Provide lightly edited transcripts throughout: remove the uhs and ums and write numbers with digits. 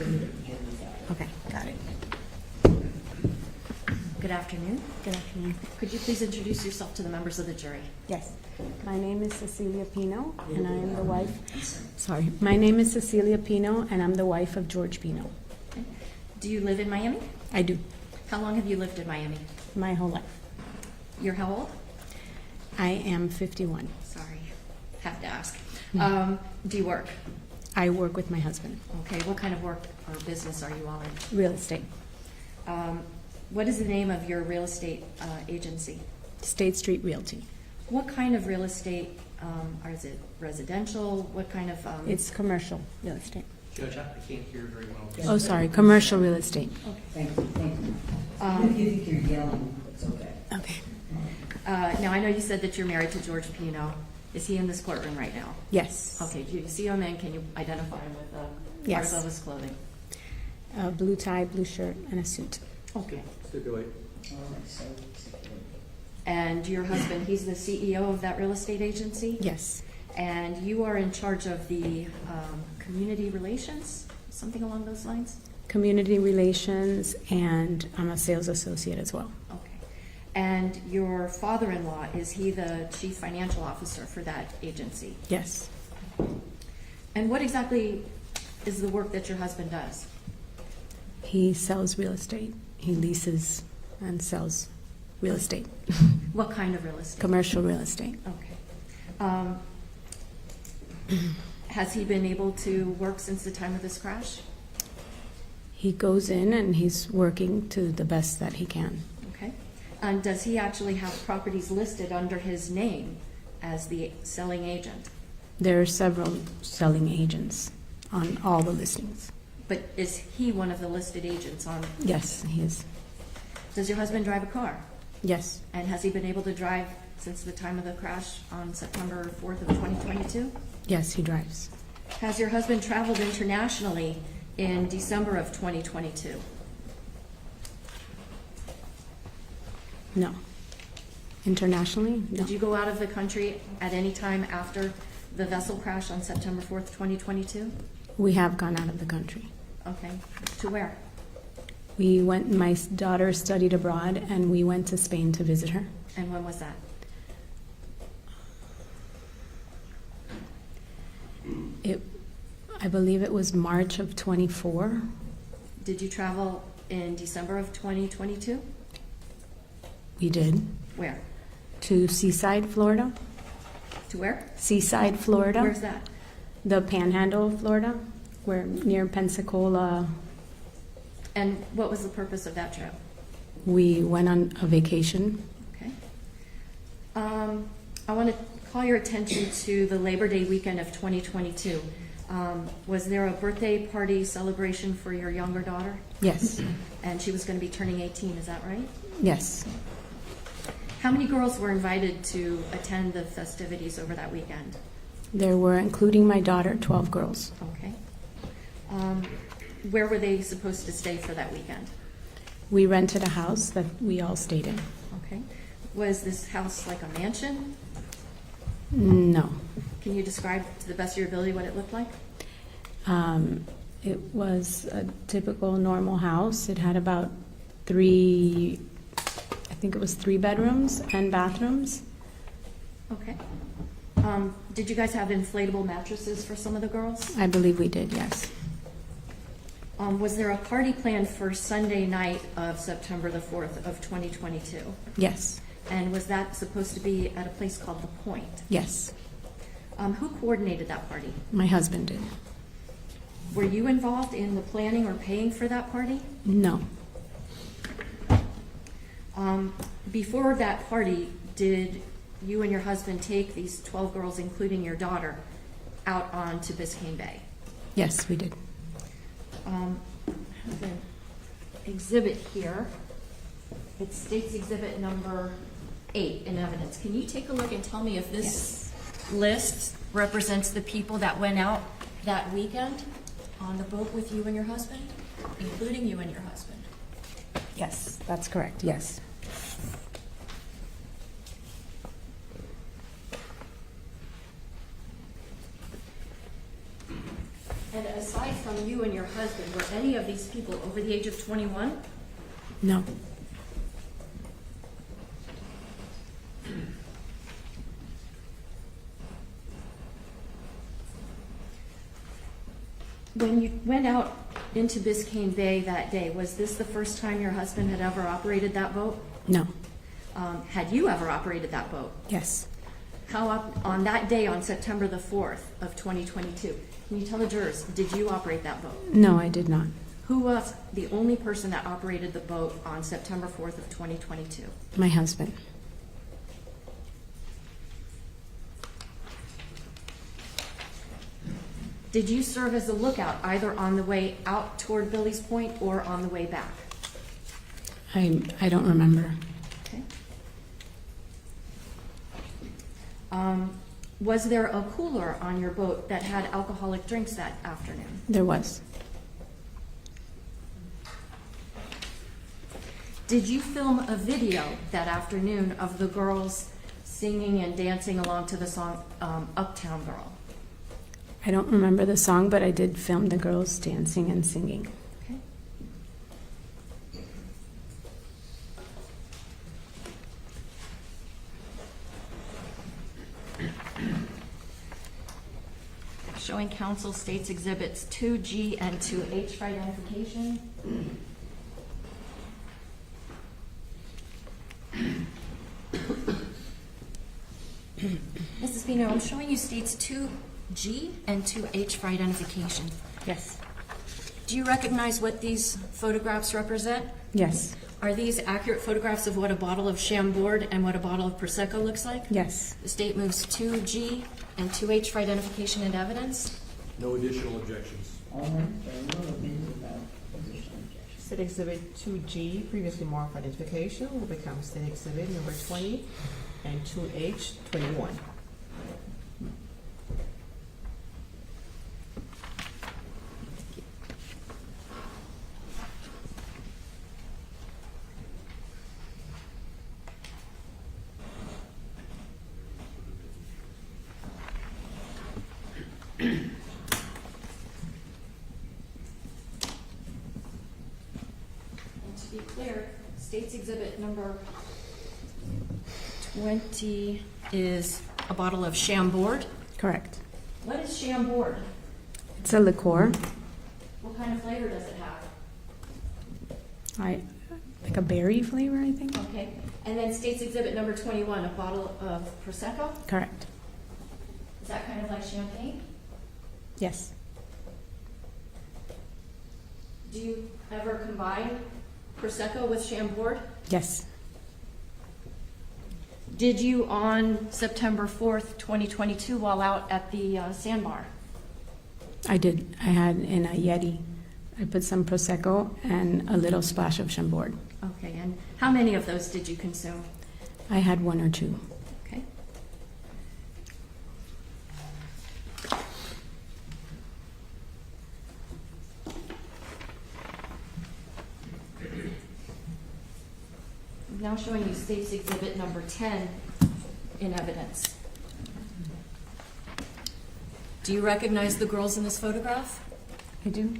Okay, got it. Good afternoon. Good afternoon. Could you please introduce yourself to the members of the jury? Yes. My name is Cecilia Pino, and I am the wife. Sorry. My name is Cecilia Pino, and I'm the wife of George Pino. Okay. Do you live in Miami? I do. How long have you lived in Miami? My whole life. You're how old? I am 51. Sorry, have to ask. Do you work? I work with my husband. Okay, what kind of work or business are you all in? Real estate. What is the name of your real estate agency? State Street Realty. What kind of real estate, or is it residential? What kind of? It's commercial real estate. Judge, I can't hear very well. Oh, sorry. Commercial real estate. Thank you, thank you. Even if you think you're yelling, it's okay. Okay. Now, I know you said that you're married to George Pino. Is he in this courtroom right now? Yes. Okay, do you see him and can you identify him with Yes. part of his clothing? Blue tie, blue shirt, and a suit. Okay. Stipulate. All right, so secure. And your husband, he's the CEO of that real estate agency? Yes. And you are in charge of the community relations, something along those lines? Community relations, and I'm a sales associate as well. Okay. And your father-in-law, is he the chief financial officer for that agency? Yes. And what exactly is the work that your husband does? He sells real estate. He leases and sells real estate. What kind of real estate? Commercial real estate. Okay. Has he been able to work since the time of this crash? He goes in and he's working to the best that he can. Okay. And does he actually have properties listed under his name as the selling agent? There are several selling agents on all the listings. But is he one of the listed agents on? Yes, he is. Does your husband drive a car? Yes. And has he been able to drive since the time of the crash on September 4th of 2022? Yes, he drives. Has your husband traveled internationally in December of 2022? No. Internationally? No. Did you go out of the country at any time after the vessel crash on September 4th, 2022? We have gone out of the country. Okay. To where? We went, my daughter studied abroad, and we went to Spain to visit her. And when was that? I believe it was March of 24. Did you travel in December of 2022? We did. Where? To Seaside, Florida. To where? Seaside, Florida. Where's that? The Panhandle of Florida. We're near Pensacola. And what was the purpose of that trip? We went on a vacation. Okay. I want to call your attention to the Labor Day weekend of 2022. Was there a birthday party celebration for your younger daughter? Yes. And she was going to be turning 18, is that right? Yes. How many girls were invited to attend the festivities over that weekend? There were, including my daughter, 12 girls. Okay. Where were they supposed to stay for that weekend? We rented a house that we all stayed in. Okay. Was this house like a mansion? No. Can you describe to the best of your ability what it looked like? It was a typical normal house. It had about three bedrooms and bathrooms. Okay. Did you guys have inflatable mattresses for some of the girls? I believe we did, yes. Was there a party planned for Sunday night of September the 4th of 2022? Yes. And was that supposed to be at a place called The Point? Yes. Who coordinated that party? My husband did. Were you involved in the planning or paying for that party? No. Before that party, did you and your husband take these 12 girls, including your daughter, out onto Biscayne Bay? Yes, we did. I have an exhibit here. It states exhibit number 8 in evidence. Can you take a look and tell me if this list represents the people that went out that weekend on the boat with you and your husband, including you and your husband? Yes, that's correct, yes. And aside from from you and your husband, were any of these people over the age of 21? No. When you went out into Biscayne Bay that day, was this the first time your husband had ever operated that boat? No. Had you ever operated that boat? Yes. On that day, on September the 4th of 2022, can you tell the jurors, did you operate that boat? No, I did not. Who was the only person that operated the boat on September 4th of 2022? My husband. Did you serve as a lookout either on the way out toward Billy's Point or on the way back? I don't remember. Okay. Was there a cooler on your boat that had alcoholic drinks that afternoon? There was. Did you film a video that afternoon of the girls singing and dancing along to the song Uptown Girl? I don't remember the song, but I did film the girls dancing and singing. Okay. Showing counsel states exhibits 2G and 2H for identification. Mrs. Pino, I'm showing you states 2G and 2H for identification. Yes. Do you recognize what these photographs represent? Yes. Are these accurate photographs of what a bottle of Chambord and what a bottle of Prosecco looks like? Yes. The state moves 2G and 2H for identification and evidence. No additional objections. All right, there will be without additional objections. State Exhibit 2G, previously marked for identification, will become State Exhibit number 20, and 2H, 21. And to be clear, state's exhibit number 20 is a bottle of Chambord. Correct. What is Chambord? It's a liqueur. What kind of flavor does it have? Like a berry flavor, I think. Okay. And then state's exhibit number 21, a bottle of Prosecco. Correct. Is that kind of like champagne? Yes. Do you ever combine Prosecco with Chambord? Yes. Did you on September 4th, 2022, while out at the sandbar? I did. I had in a Yeti. I put some Prosecco and a little splash of Chambord. Okay, and how many of those did you consume? I had one or two. Okay. I'm now showing you state's exhibit number 10 in evidence. Do you recognize the girls in this photograph? I do.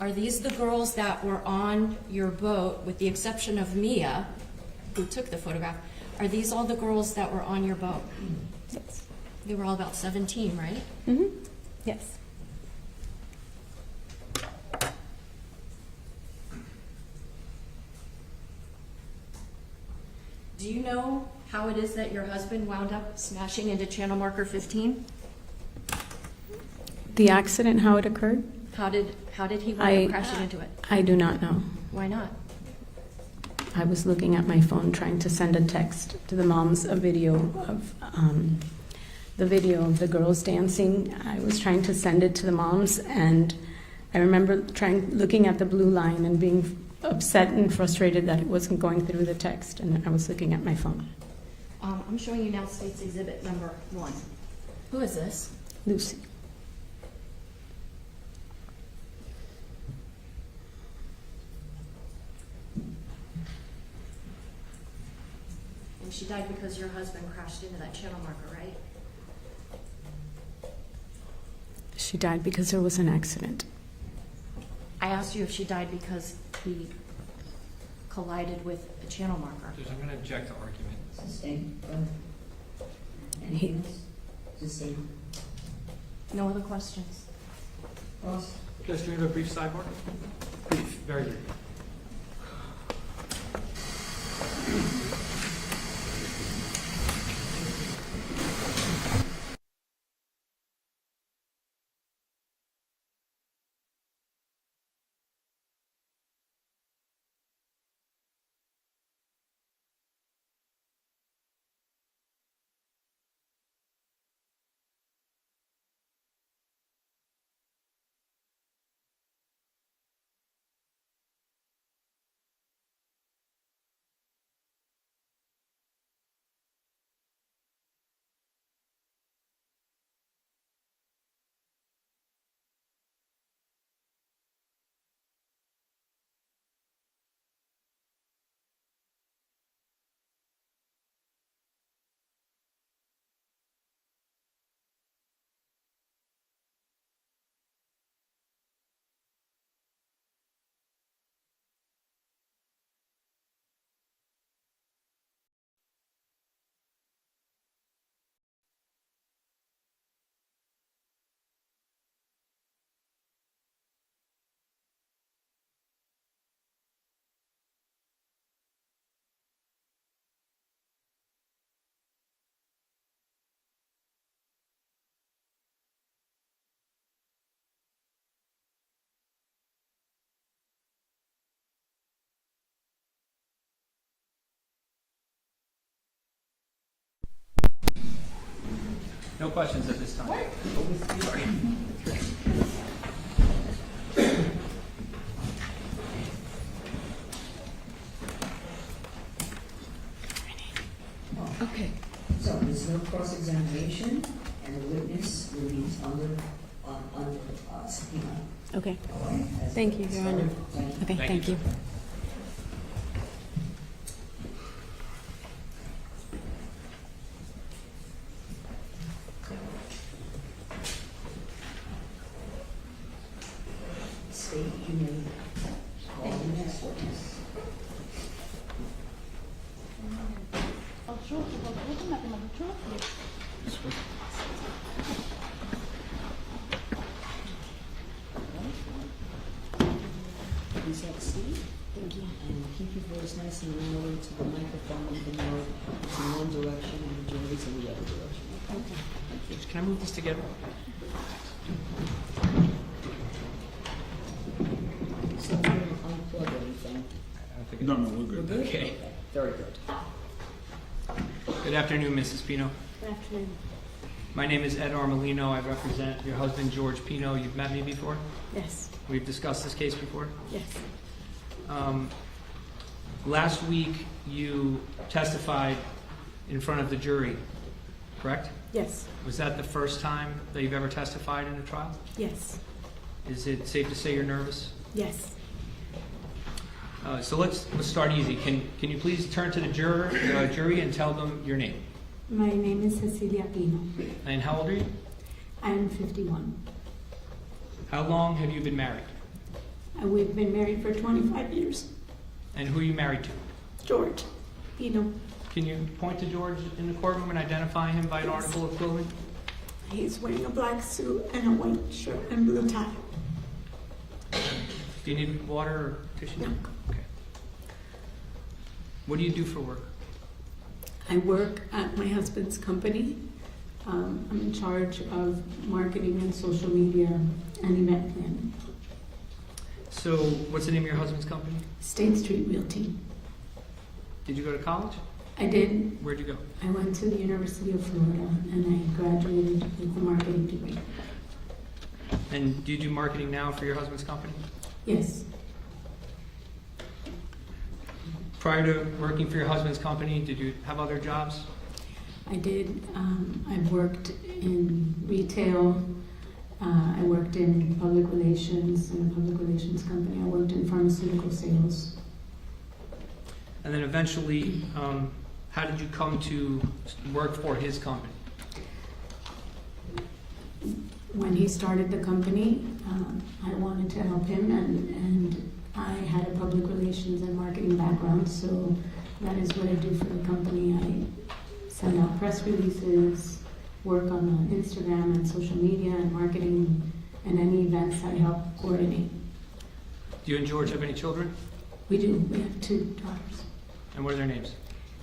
Are these the girls that were on your boat, with the exception of Mia, who took the photograph? Are these all the girls that were on your boat? Yes. They were all about 17, right? Mm-hmm. Yes. Do you know how it is that your husband wound up smashing into channel marker 15? The accident, how it occurred? How did he wind up crashing into it? I do not know. Why not? I was looking at my phone trying to send a text to the moms, a video of the girls dancing. I was trying to send it to the moms, and I remember looking at the blue line and being upset and frustrated that it wasn't going through the text, and I was looking at my phone. I'm showing you now state's exhibit number 1. Who is this? Lucy. And she died because your husband crashed into that channel marker, right? She died because there was an accident. I asked you if she died because he collided with a channel marker. Judge, I'm going to object to argument. Sustain. Anything else? Sustain. No other questions? Cross. Judge, do we have a brief sidebar? Brief, very brief. No questions at this time. Sorry. Okay. So there's no cross-examination, and the witness will be under subpoena. Okay. All right? Thank you, Your Honor. Thank you. Okay, thank you. State, you may call the next witness. Please have a seat. Thank you. And keep your voice nice and low to the microphone, even though it's in one direction and the jury's in the other direction. Okay. Judge, can I move this together? So I'm going to unplug everything. No, we're We're good. good? Okay. Very good. Good afternoon, Mrs. Pino. Good afternoon. My name is Ed Armelino. I represent your husband, George Pino. You've met me before. Yes, We've discussed this case before. yes, Last week, you testified in front of the jury, correct? yes, Was that the first time that you've ever testified in a trial? yes, Is it safe to say you're nervous? yes. So let's start easy. Can you please turn to the jury and tell them your name? My name is Cecilia Pino. And how old are you? I'm 51. How long have you been married? We've been married for 25 years. And who are you married to? George Pino. Can you point to George in the courtroom and identify him by an Yes. article of clothing? He's wearing a black suit and a white shirt and blue tie. Do you need water or tissue? No. Okay. What do you do for work? I work at my husband's company. I'm in charge of marketing and social media and event planning. So what's the name of your husband's company? State Street Realty. Did you go to college? I did. Where'd you go? I went to the University of Florida and I graduated with a marketing degree. And do you do marketing now for your husband's company? Yes, Prior to working for your husband's company, did you have other jobs? I did. I've worked in retail. I worked in public relations in a public relations company. I worked in pharmaceutical sales. And then eventually, how did you come to work for his company? when he started the company, I wanted to help him, and I had a public relations and marketing background, so that is what I do for the company. I send out press releases, work on Instagram and social media and marketing, and any events I help coordinate. Do you and George have any children? We do. We have 2 daughters, And what are their names?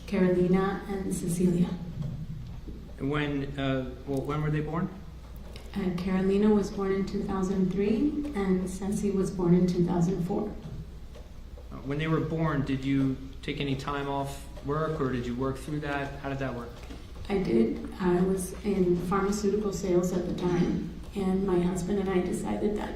Carolina and Cecilia. And when were they born? Carolina was born in 2003, and Ceci was born in 2004. When they were born, did you take any time off work, or did you work through that? How did that work? I did. I was in pharmaceutical sales at the time, and my husband and I decided that